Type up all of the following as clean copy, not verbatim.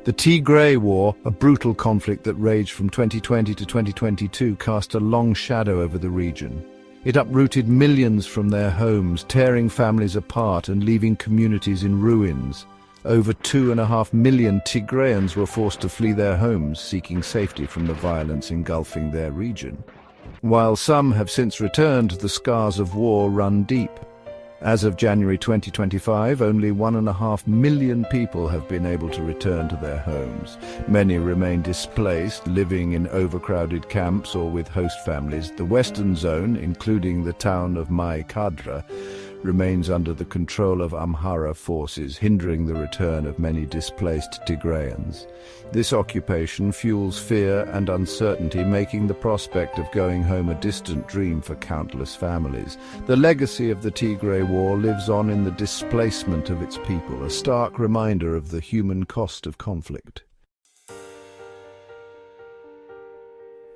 The Tigray War, a brutal conflict that raged from 2020 to 2022, cast a long shadow over the region. It uprooted millions from their homes, tearing families apart and leaving communities in ruins. Over 2.5 million Tigrayans were forced to flee their homes, seeking safety from the violence engulfing their region. While some have since returned, the scars of war run deep. As of January 2025, only 1.5 million people have been able to return to their homes. Many remain displaced, living in overcrowded camps or with host families. The western zone, including the town of Mai Kadra, remains under the control of Amhara forces, hindering the return of many displaced Tigrayans. This occupation fuels fear and uncertainty, making the prospect of going home a distant dream for countless families. The legacy of the Tigray War lives on in the displacement of its people, a stark reminder of the human cost of conflict.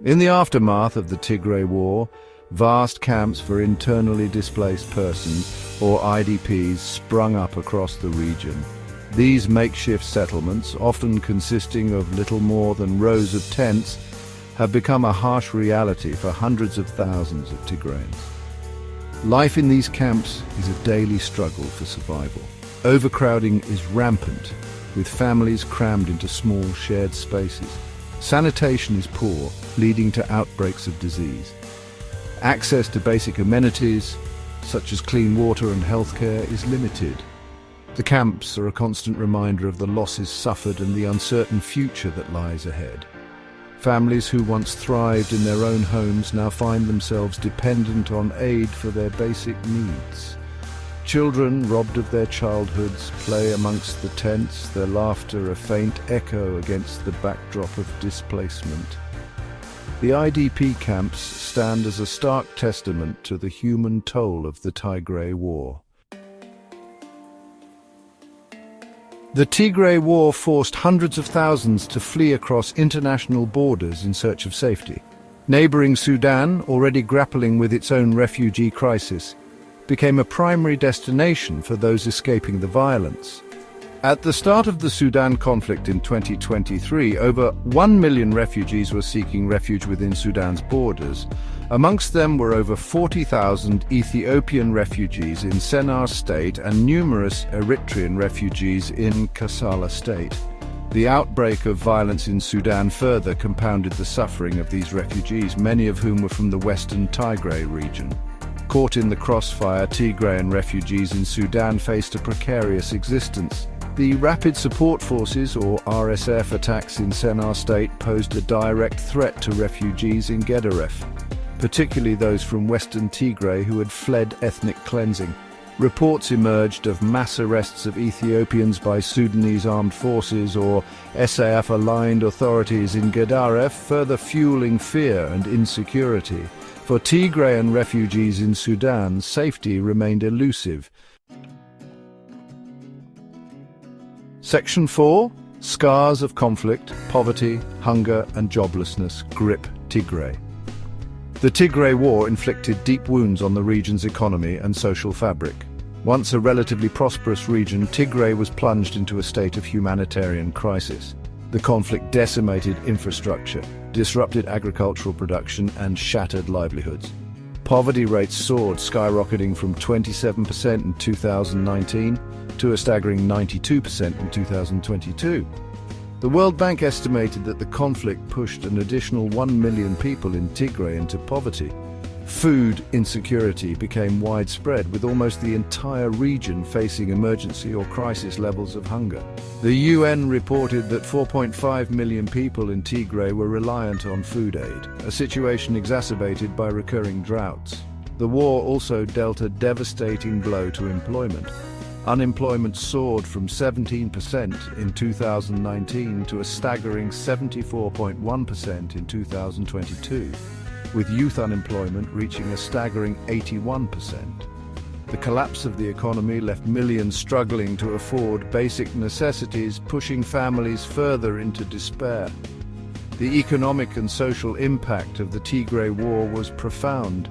In the aftermath of the Tigray War, vast camps for internally displaced persons, or IDPs, sprung up across the region. These makeshift settlements, often consisting of little more than rows of tents, have become a harsh reality for hundreds of thousands of Tigrayans. Life in these camps is a daily struggle for survival. Overcrowding is rampant, with families crammed into small shared spaces. Sanitation is poor, leading to outbreaks of disease. Access to basic amenities, such as clean water and healthcare, is limited. The camps are a constant reminder of the losses suffered and the uncertain future that lies ahead. Families who once thrived in their own homes now find themselves dependent on aid for their basic needs. Children, robbed of their childhoods, play amongst the tents, their laughter a faint echo against the backdrop of displacement. The IDP camps stand as a stark testament to the human toll of the Tigray War. The Tigray War forced hundreds of thousands to flee across international borders in search of safety. Neighboring Sudan, already grappling with its own refugee crisis, became a primary destination for those escaping the violence. At the start of the Sudan conflict in 2023, over 1 million refugees were seeking refuge within Sudan's borders. Amongst them were over 40,000 Ethiopian refugees in Sennar state and numerous Eritrean refugees in Kassala state. The outbreak of violence in Sudan further compounded the suffering of these refugees, many of whom were from the western Tigray region. Caught in the crossfire, Tigrayan refugees in Sudan faced a precarious existence. The Rapid Support Forces, or RSF, attacks in Sennar state posed a direct threat to refugees in Gedaref, particularly those from western Tigray who had fled ethnic cleansing. Reports emerged of mass arrests of Ethiopians by Sudanese armed forces or SAF-aligned authorities in Gedaref, further fueling fear and insecurity. For Tigrayan refugees in Sudan, safety remained elusive. Section 4. Scars of conflict, poverty, hunger and joblessness grip Tigray. The Tigray War inflicted deep wounds on the region's economy and social fabric. Once a relatively prosperous region, Tigray was plunged into a state of humanitarian crisis. The conflict decimated infrastructure, disrupted agricultural production and shattered livelihoods. Poverty rates soared, skyrocketing from 27% in 2019 to a staggering 92% in 2022. The World Bank estimated that the conflict pushed an additional 1 million people in Tigray into poverty. Food insecurity became widespread, with almost the entire region facing emergency or crisis levels of hunger. The UN reported that 4.5 million people in Tigray were reliant on food aid, a situation exacerbated by recurring droughts. The war also dealt a devastating blow to employment. Unemployment soared from 17% in 2019 to a staggering 74.1% in 2022, with youth unemployment reaching a staggering 81%. The collapse of the economy left millions struggling to afford basic necessities, pushing families further into despair. The economic and social impact of the Tigray War was profound,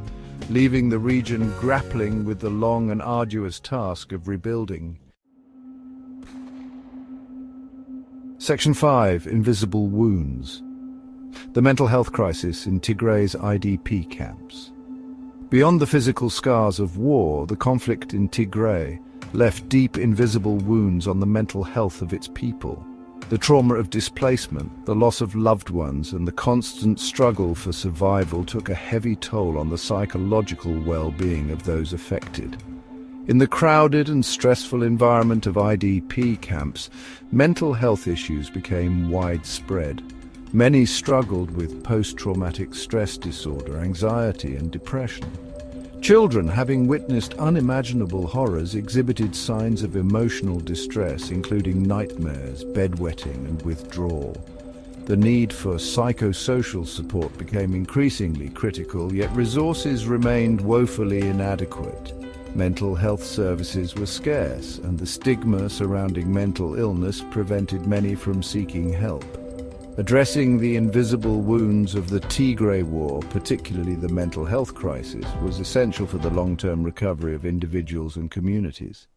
leaving the region grappling with the long and arduous task of rebuilding. Section 5. Invisible wounds. The mental health crisis in Tigray's IDP camps. Beyond the physical scars of war, the conflict in Tigray left deep invisible wounds on the mental health of its people. The trauma of displacement, the loss of loved ones, and the constant struggle for survival took a heavy toll on the psychological well-being of those affected. In the crowded and stressful environment of IDP camps, mental health issues became widespread. Many struggled with post-traumatic stress disorder, anxiety, and depression. Children, having witnessed unimaginable horrors, exhibited signs of emotional distress, including nightmares, bedwetting, and withdrawal. The need for psychosocial support became increasingly critical, yet resources remained woefully inadequate. Mental health services were scarce, and the stigma surrounding mental illness prevented many from seeking help. Addressing the invisible wounds of the Tigray War, particularly the mental health crisis, was essential for the long-term recovery of individuals and communities.